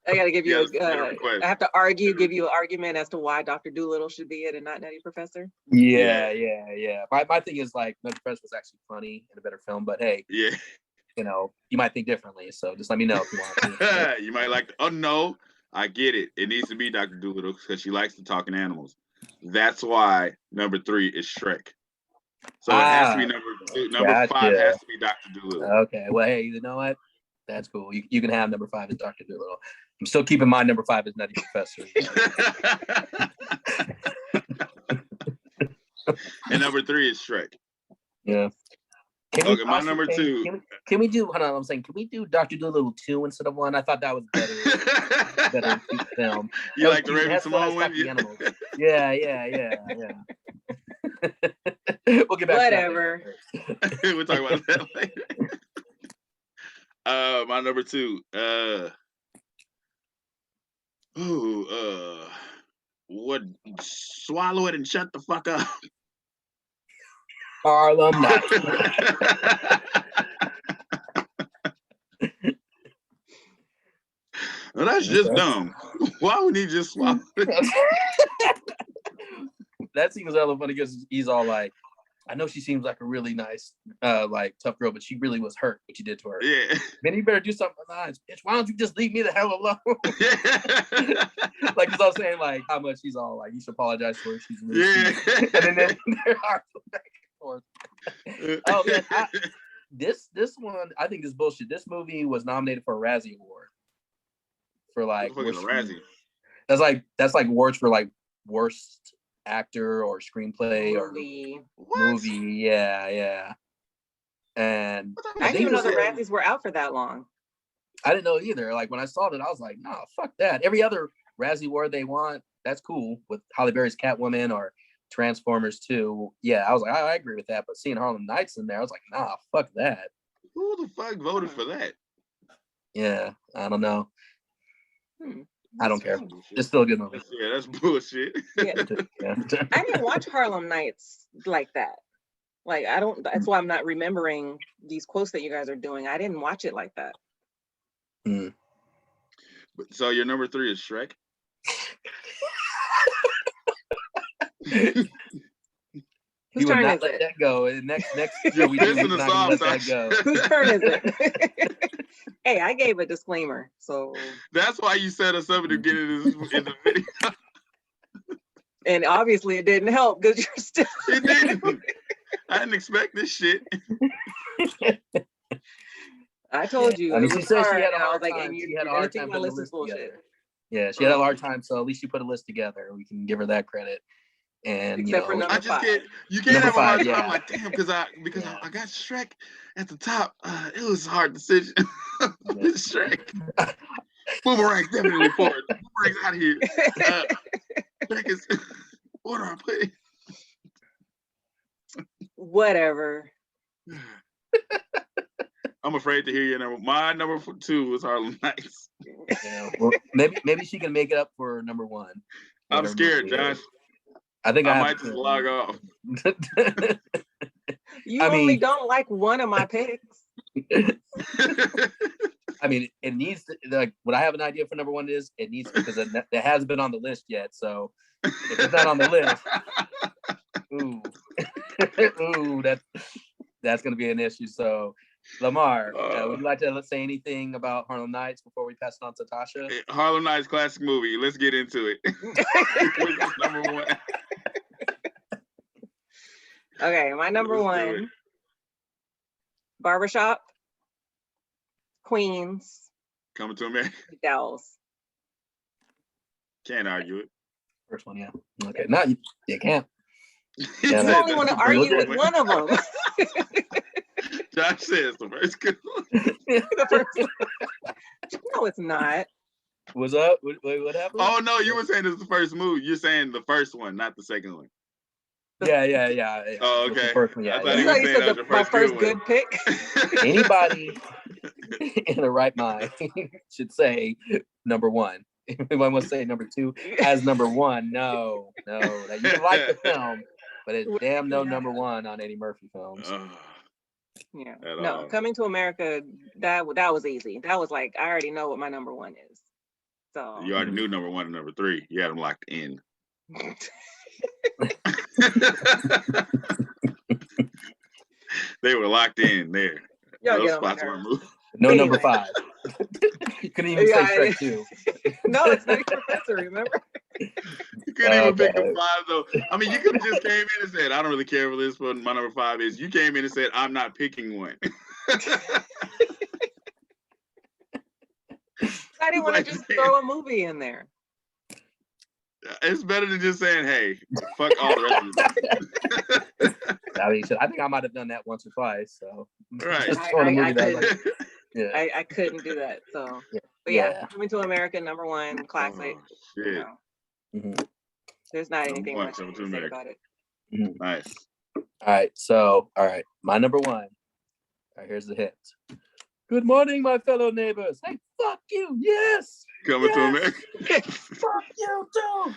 I got to give you. I have to give you an argument as to why Dr. Dolittle should be it and not Nutty Professor. Yeah. My thing is like Nutty Professor was actually funny and a better film, but hey, you know, you might think differently. So just let me know if you want to. You might like. Oh no, I get it. It needs to be Dr. Dolittle because she likes the talking animals. That's why number 3 is Shrek. So it has to be number 2. Number 5 has to be Dr. Dolittle. Okay. Well, hey, you know what? That's cool. You can have number 5 as Dr. Dolittle. I'm still keeping my number 5 as Nutty Professor. And number 3 is Shrek. Yeah. My number 2. Can we do? Hold on. I'm saying, can we do Dr. Dolittle 2 instead of 1? I thought that was better film. You like the Raven Simone one? Yeah. We'll get back. Whatever. We'll talk about that later. My number 2. What? Swallow it and shut the fuck up. Harlem Nights. Well, that's just dumb. Why would he just swallow it? That seems hella funny because he's all like, I know she seems like a really nice, like tough girl, but she really was hurt what you did to her. Yeah. Man, you better do something nice. Bitch, why don't you just leave me the hell alone? Like, because I was saying, like, how much he's all like, you should apologize to her. She's really sweet. And then there are back and forth. Oh, man. this one, I think is bullshit. This movie was nominated for a Razzie Award for like Razzie. That's like awards for like worst actor or screenplay movie. or movie. Yeah. And I didn't even know the Razzies were out for that long. I didn't know either. Like when I saw it, I was like, nah, fuck that. Every other Razzie Award they want, that's cool. With Halle Berry's Catwoman or Transformers 2. Yeah, I was like, I agree with that. But seeing Harlem Nights in there, I was like, nah, fuck that. Who the fuck voted for that? Yeah, I don't know. I don't care. It's still a good movie. Yeah, that's bullshit. Yeah. I didn't watch Harlem Nights like that. Like, I don't, that's why I'm not remembering these quotes that you guys are doing. I didn't watch it like that. So your number 3 is Shrek? He would not let that go. Next year we do. He's not gonna let that go. Whose turn is it? Hey, I gave a disclaimer, so that's why you set us up to get in the video. And obviously it didn't help because you're still. It didn't. I didn't expect this shit. I told you. I mean, she said she had a hard like, time. She had a hard time putting the list together. Yeah, she had a hard time. So at least she put a list together. We can give her that credit. And except for number 5. You can't have a hard time. Like, damn, because I got Shrek at the top. It was a hard decision. Shrek. Boomerang definitely forward. Boomerang's out of here. Shrek is. What do I put? Whatever. I'm afraid to hear your number. My number 2 was Harlem Nights. Yeah, well, maybe she can make it up for number 1. I'm scared, Josh. I think I might just log off. You only don't like one of my picks. I mean, it needs to, like, what I have an idea for number 1 is, it needs, because it hasn't been on the list yet. So if it's not on the list, that's going to be an issue. So Lamar, would you like to say anything about Harlem Nights before we pass it on to Tasha? Harlem Nights, classic movie. Let's get into it. Number 1. Okay, my number 1. Barbershop, Queens, Coming to America. Dallas. Can't argue it. First one, yeah. Okay, no, you can't. You only want to argue with one of them. Josh says the first good one. The first one. No, it's not. What's up? What happened? Oh no, you were saying it's the first move. You're saying the first one, not the second one. Yeah. Oh, okay. First one, yeah. I thought he was saying my first good pick. Anybody in the right mind should say number 1. If anyone wants to say number 2 as number 1, no. That you like the film, but it's damn no number 1 on Eddie Murphy films. Yeah. No, Coming to America, that was easy. That was like, I already know what my number 1 is. So you already knew number 1 and number 3. You had them locked in. They were locked in there. Those spots were moved. No anyway. Number 5. You couldn't even say Shrek 2. No, it's not even Professor, remember? You couldn't even pick a 5 though. I mean, you could have just came in and said, I don't really care for this, but my number 5 is. You came in and said, I'm not picking one. I didn't want to just throw a movie in there. It's better than just saying, hey, fuck all the rest of it. I mean, I think I might have done that once or twice. So right. I couldn't do that. So but yeah, Coming to America, number 1, classic. Oh, shit. You know, there's not anything much to say about it. Nice. All right. My number 1. All right, here's the hit. Good morning, my fellow neighbors. Hey, fuck you. Yes. Coming to America. Fuck you too.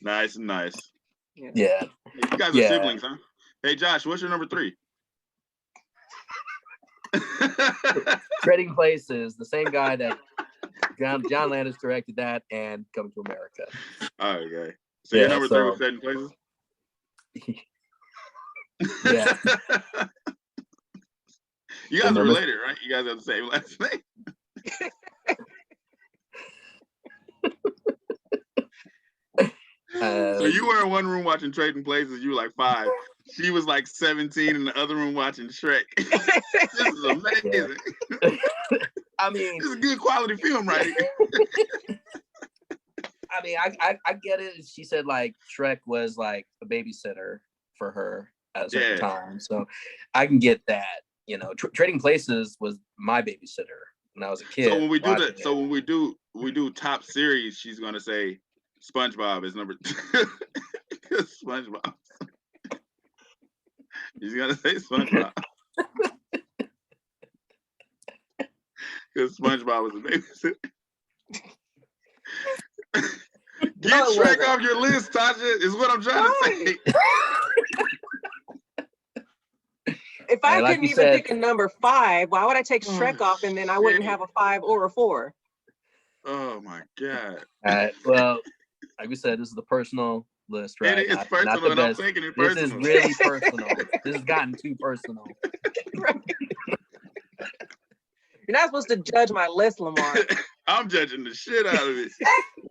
Nice. Yeah. You guys are siblings, huh? Hey, Josh, what's your number 3? Trading Places, the same guy that John Landis directed that and Coming to America. Okay. So your number 3 was Trading Places? Yeah. You guys are related, right? You guys have the same last name. So you were in one room watching Trading Places. You were like 5. she was like 17 in the other room watching Shrek. This is amazing. I mean, it's a good quality film, right? I mean, I get it. She said like Shrek was like a babysitter for her at a certain time, so I can get that. You know, Trading Places was my babysitter when I was a kid. So when we do that, so when we do top series, she's gonna say SpongeBob is number 2. SpongeBob. She's gonna say SpongeBob. Because SpongeBob was a babysitter. Get Shrek off your list, Tasha, is what I'm trying to say. If I couldn't even pick a number 5, why would I take Shrek off and then I wouldn't have a 5 or a 4? Oh my God. Well, like we said, this is the personal list, right? It is personal, and I'm taking it personal. This is really personal. This has gotten too personal. You're not supposed to judge my list, Lamar. I'm judging the shit out of it.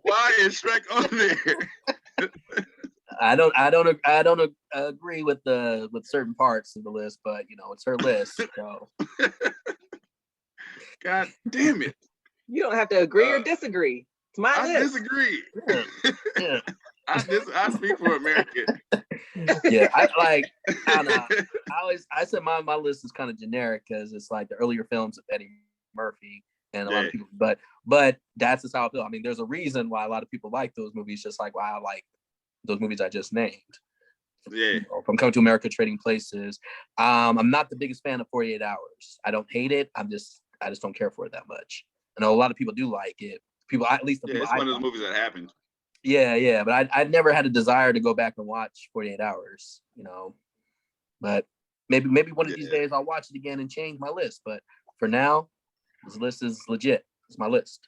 Why is Shrek on there? I don't agree with certain parts of the list, but you know, it's her list. So. God damn it! You don't have to agree or disagree. It's my list. I disagree. Yeah. I speak for America. Yeah, I don't know. I said my list is kind of generic because it's like the earlier films of Eddie Murphy and a lot of people, but that's just how I feel. I mean, there's a reason why a lot of people like those movies, just like why I like those movies I just named. Yeah. You know, from Coming to America, Trading Places. I'm not the biggest fan of 48 Hours. I don't hate it. I just don't care for it that much. I know a lot of people do like it. People, at least the people. It's one of those movies that happened. Yeah, but I never had a desire to go back and watch 48 Hours, you know. But maybe one of these days I'll watch it again and change my list. But for now, this list is legit. It's my list.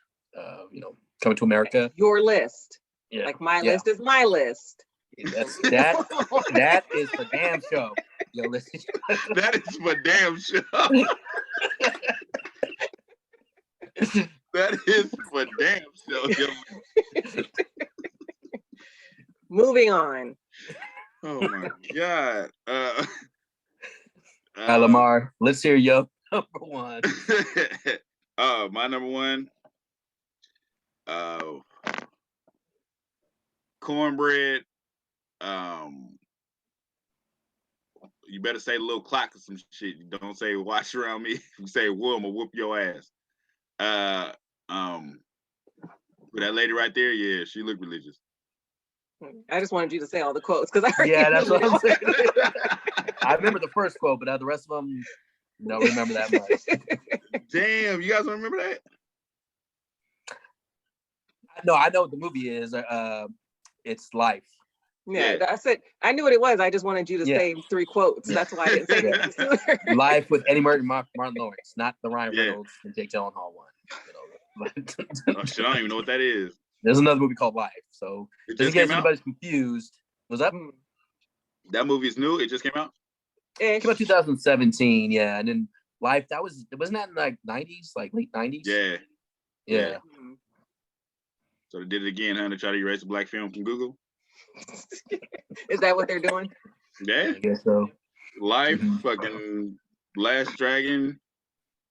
You know, Coming to America. Your list. Yeah. Like my list is my list. That is for damn show. Yo, listen. That is for damn show. That is for damn show. Moving on. Oh my God. Lamar, let's hear your number 1. My number 1. Cornbread. You better say little clock or some shit. You don't say watch around me. If you say whoa, I'm gonna whoop your ass. With that lady right there, yeah, she looked religious. I just wanted you to say all the quotes because I heard. Yeah, that's what I'm saying. I remember the first quote, but the rest of them don't remember that much. Damn, you guys don't remember that? No, I know what the movie is. It's Life. Yeah, I said I knew what it was. I just wanted you to say 3 quotes. That's why I didn't say it. Life with Eddie Murphy, Martin Lawrence, not the Ryan Reynolds and Jake Gyllenhaal one. You know, oh, shit, I don't even know what that is. There's another movie called Life, so just in case anybody's confused. Was that? That movie is new. It just came out. It came out 2017, yeah, and then Life. Wasn't that in like 90s, like late 90s? Yeah. So they did it again, huh? To try to erase the black film from Google. Is that what they're doing? Yeah, I guess so. Life, fucking Last Dragon.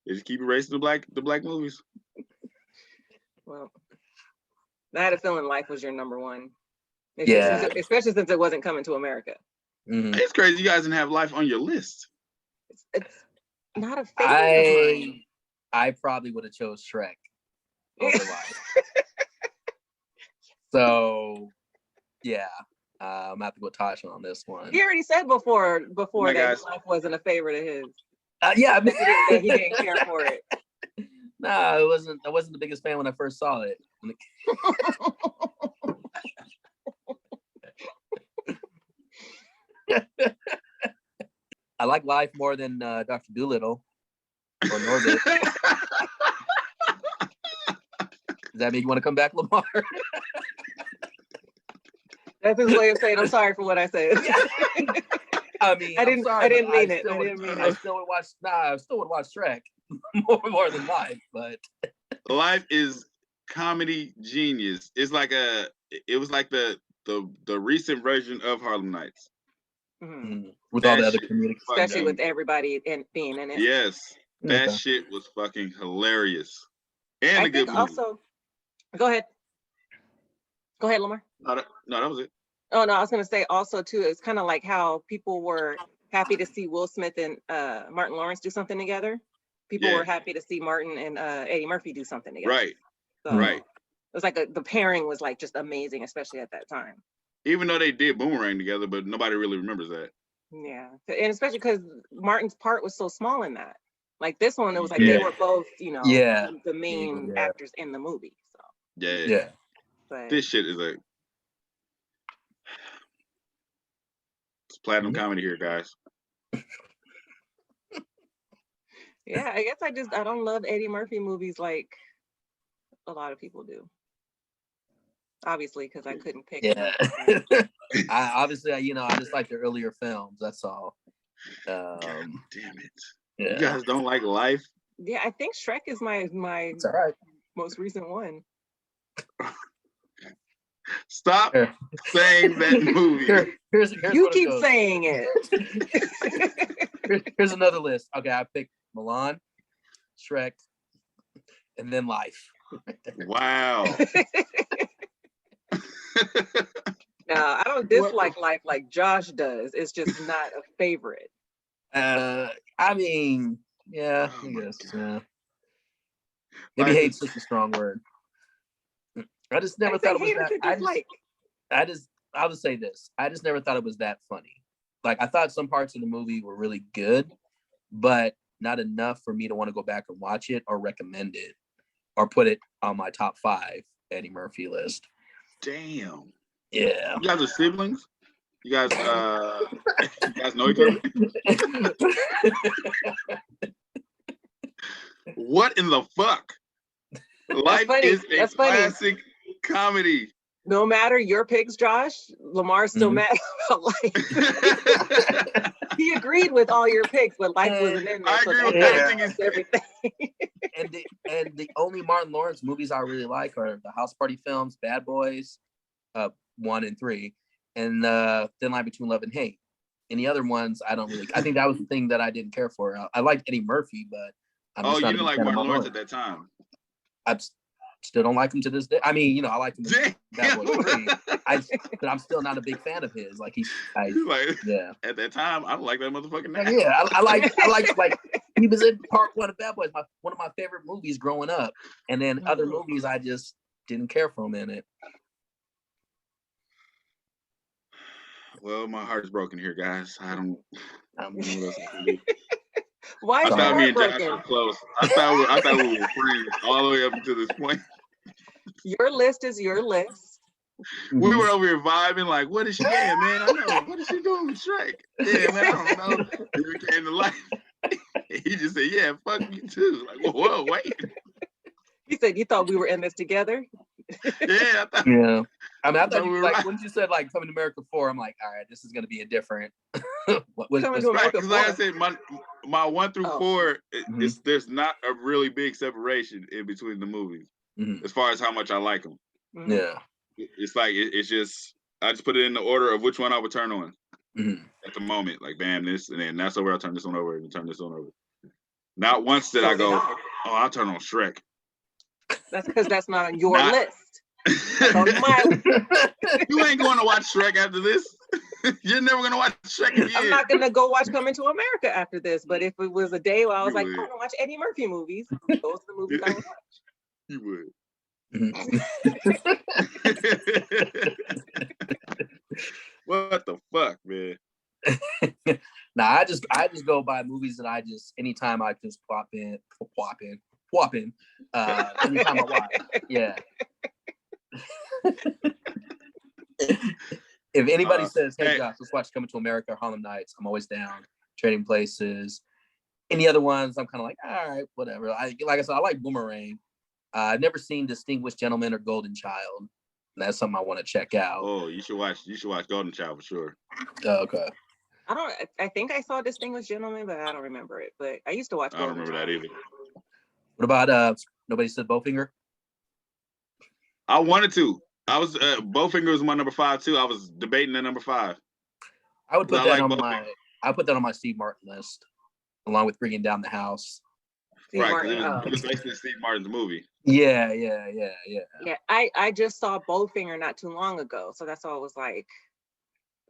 They just keep erasing the black movies. Well, I had a feeling Life was your number 1. Especially since it wasn't Coming to America. Mm-hmm. It's crazy you guys didn't have Life on your list. It's not a favorite. I probably would have chose Shrek over Life. So, yeah, I'm gonna have to go Tasha on this one. He already said before that Life wasn't a favorite of his. Yeah, that he didn't care for it. No, I wasn't the biggest fan when I first saw it. I like Life more than Dr. Dolittle or Norbit. Does that mean you want to come back, Lamar? That's his way of saying I'm sorry for what I said. I mean, I didn't mean it. I still would watch Shrek more than Life, but Life is comedy genius. It's like it was like the recent version of Harlem Nights. Mm-hmm. with all the other comedic, especially with everybody being in it. Yes, that shit was fucking hilarious, and a good movie. Also, go ahead, Lamar. No, that was it. Oh no, I was gonna say also too. It's kind of like how people were happy to see Will Smith and Martin Lawrence do something together. People were happy to see Martin and Eddie Murphy do something together. Right. So right. It was like the pairing was like just amazing, especially at that time. Even though they did Boomerang together, but nobody really remembers that. Yeah, and especially because Martin's part was so small in that. Like this one, it was like they were both, the main actors in the movie. So yeah. But this shit is it's platinum comedy here, guys. Yeah, I guess I don't love Eddie Murphy movies like a lot of people do. Obviously, because I couldn't pick. Yeah. I just like the earlier films. That's all. God damn it! Yeah. You guys don't like Life? Yeah, I think Shrek is my it's all right. most recent one. Stop saying that movie. Here's you keep saying it. Here's another list. Okay, I picked Milan, Shrek, and then Life. Wow. No, I don't dislike Life like Josh does. It's just not a favorite. I mean, yeah, I guess. Yeah. Maybe hate's just a strong word. I just never thought it was that. I'll just say this. I just never thought it was that funny. Like I thought some parts of the movie were really good, but not enough for me to want to go back and watch it or recommend it or put it on my top 5 Eddie Murphy list. Damn. Yeah. You guys are siblings? You guys know each other? What in the fuck? Life is a classic comedy. No matter your picks, Josh, Lamar's still mad about Life. He agreed with all your picks, but Life wasn't in there. I agree with everything. And the only Martin Lawrence movies I really like are the House Party films, Bad Boys, 1 and 3, and Thin Line Between Love and Hate. Any other ones, I don't really. I think that was the thing that I didn't care for. I liked Eddie Murphy, but you didn't like Martin Lawrence at that time. I still don't like him to this day. I mean, I like him. Bad Boys 3. But I'm still not a big fan of his. Like At that time, I don't like that motherfucking man. Yeah, I like he was in part 1 of Bad Boys, one of my favorite movies growing up, and then other movies I just didn't care for him in it. Well, my heart is broken here, guys. I don't know what else I can do. Why is I thought me and Josh were close. I thought we were friends all the way up to this point. Your list is your list. We were over here vibing, like, what is she getting, man? I know. What is she doing with Shrek? Yeah, man, I don't know. He came to life. He just said, yeah, fuck you too. Like, whoa, wait. He said, you thought we were in this together? Yeah, I thought you like when you said like Coming to America 4, I'm like, all right, this is gonna be a different. Because like I said, my 1 through 4, there's not a really big separation in between the movies as far as how much I like them. Yeah, it's like it's just I just put it in the order of which one I would turn on at the moment. Like, bam, this, and then that's over. I'll turn this one over and turn this one over. Not once did I go, I'll turn on Shrek. That's because that's not on your list. On You ain't going to watch Shrek after this. You're never going to watch Shrek again. I'm not going to go watch Coming to America after this, but if it was a day where I was I want to watch Eddie Murphy movies, those are the movies I would watch. You would. What the fuck, man? Nah, I just go by movies that I just anytime I just plop in. Anytime I watch, yeah. If anybody says, "Hey, Josh, let's watch Coming to America" or Harlem Nights," I'm always down. Trading Places. Any other ones, I'm kind of like, all right, whatever. Like I said, I like Boomerang. I've never seen Distinguished Gentleman or Golden Child. That's something I want to check out. Oh, you should watch Golden Child for sure. Okay. I think I saw Distinguished Gentleman, but I don't remember it. But I used to watch Golden I don't remember that either. What about Nobody Said Bowfinger? I wanted to. I was Bowfinger was my number 5 too. I was debating the number 5. I would put that on my. I put that on my Steve Martin list, along with Bringing Down the House. Right, because it was basically Steve Martin's movie. Yeah. Yeah, I just saw Bowfinger not too long ago, so that's why I was like,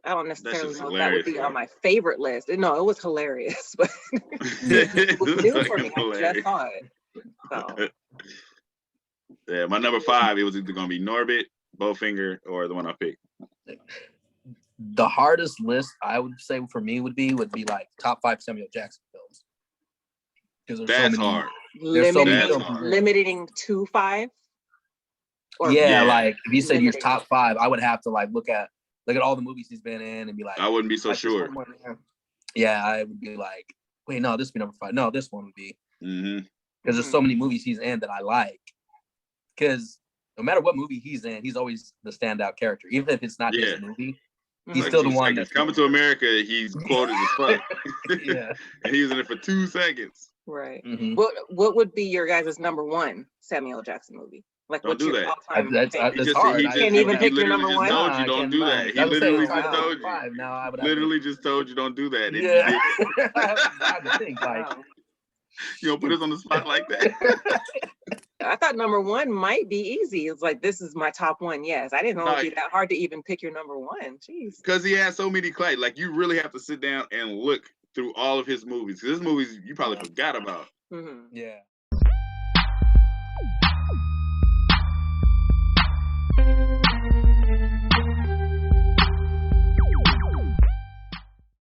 I don't necessarily know if that would be on my favorite list. No, it was hilarious, but it was new for me. I just saw it. So. Yeah, my number 5, it was either gonna be Norbit, Bowfinger, or the one I picked. The hardest list I would say for me would be like top 5 Samuel Jackson films. Because that's hard. Limiting to 5. Yeah, like if you said your top 5, I would have to like look at all the movies he's been in and be like, I wouldn't be so sure. Yeah, I would be like, wait, no, this would be number 5. No, this one would be. Mm-hmm. Because there's so many movies he's in that I like. Because no matter what movie he's in, he's always the standout character. Even if it's not his movie, he's like still the one that's Coming to America. He's quoted as fuck. Yeah. And he was in it for 2 seconds. Right. Mm-hmm. What would be your guys' number 1 Samuel Jackson movie? Like, don't do that. That's hard. You can't even pick your number 1. Told you don't do that. He literally just told you. No, I would literally just told you don't do that. Yeah. I have to think like. You don't put us on the spot like that. I thought number 1 might be easy. It's like, this is my top 1. Yes, I didn't know it'd be that hard to even pick your number 1. Jeez. Because he has so many claims. Like, you really have to sit down and look through all of his movies. Because his movies you probably forgot about. Mm-hmm. Yeah.